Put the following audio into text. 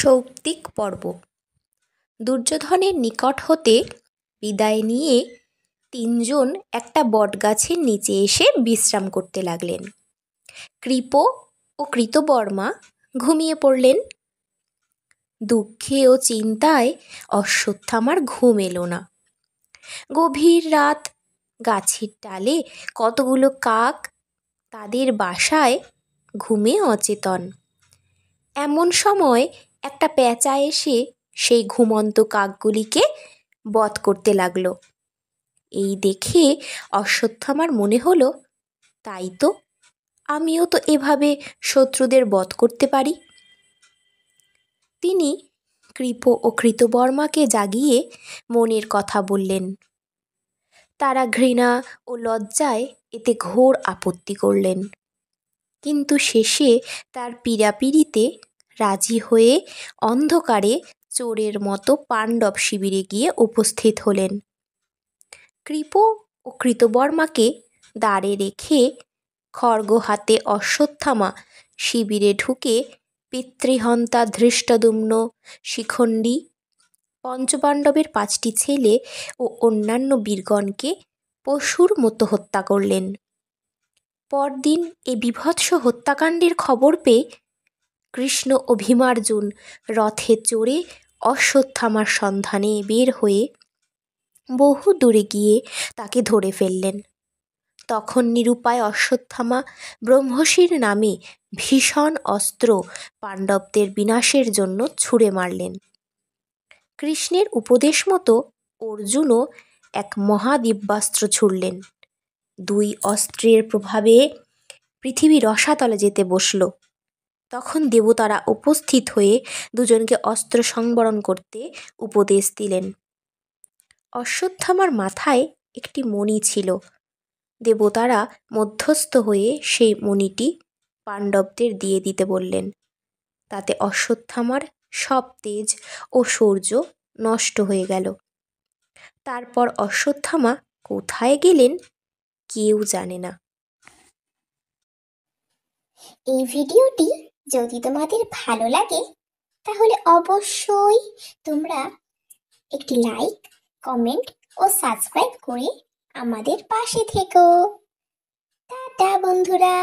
সৌপ্তিক পর্ব। দুর্যোধনের নিকট হতে বিদায় নিয়ে তিনজন একটা বটগাছের নিচে এসে বিশ্রাম করতে লাগলেন। কৃপ ও কৃতবর্মা ঘুমিয়ে পড়লেন। দুঃখে ও চিন্তায় অশ্বত্থামার ঘুম এলো না। গভীর রাত, গাছের ডালে কতগুলো কাক তাদের বাসায় ঘুমে অচেতন। এমন সময় একটা পেঁচা এসে সেই ঘুমন্ত কাকগুলিকে বধ করতে লাগলো। এই দেখে অশ্বত্থামার মনে হলো, তাই তো, আমিও তো এভাবে শত্রুদের বধ করতে পারি। তিনি কৃপ ও কৃতবর্মাকে জাগিয়ে মনের কথা বললেন। তারা ঘৃণা ও লজ্জায় এতে ঘোর আপত্তি করলেন, কিন্তু শেষে তার পীড়াপিড়িতে রাজি হয়ে অন্ধকারে চোরের মতো পাণ্ডব শিবিরে গিয়ে উপস্থিত হলেন। কৃপ ও কৃতবর্মাকে দ্বারে রেখে খড়গ হাতে অশ্বত্থামা শিবিরে ঢুকে পিতৃহন্তা ধৃষ্টদ্যুম্ন, শিখণ্ডী, পঞ্চপাণ্ডবের 5টি ছেলে ও অন্যান্য বীরগণকে পশুর মতো হত্যা করলেন। পরদিন এই বীভৎস হত্যাকাণ্ডের খবর পেয়ে কৃষ্ণ ও ভীমার্জুন রথে চড়ে অশ্বত্থামার সন্ধানে বের হয়ে বহু দূরে গিয়ে তাকে ধরে ফেললেন। তখন নিরুপায় অশ্বত্থামা ব্রহ্মশির নামে ভীষণ অস্ত্র পাণ্ডবদের বিনাশের জন্য ছুঁড়ে মারলেন। কৃষ্ণের উপদেশ মতো অর্জুনও এক মহাদিব্যাস্ত্র ছুড়লেন। 2 অস্ত্রের প্রভাবে পৃথিবী রসাতলে যেতে বসল। তখন দেবতারা উপস্থিত হয়ে দুজনকে অস্ত্র সংবরণ করতে উপদেশ দিলেন। অশ্বত্থামার মাথায় একটি মণি ছিল। দেবতারা মধ্যস্থ হয়ে সেই মণিটি পাণ্ডবদের দিয়ে দিতে বললেন। তাতে অশ্বত্থামার সব তেজ ও শৌর্য নষ্ট হয়ে গেল। তারপর অশ্বত্থামা কোথায় গেলেন কেউ জানে না। এই ভিডিওটি যদি তোমাদের ভালো লাগে তাহলে অবশ্যই তোমরা একটি লাইক, কমেন্ট ও সাবস্ক্রাইব করে আমাদের পাশে থেকো। টাটা বন্ধুরা।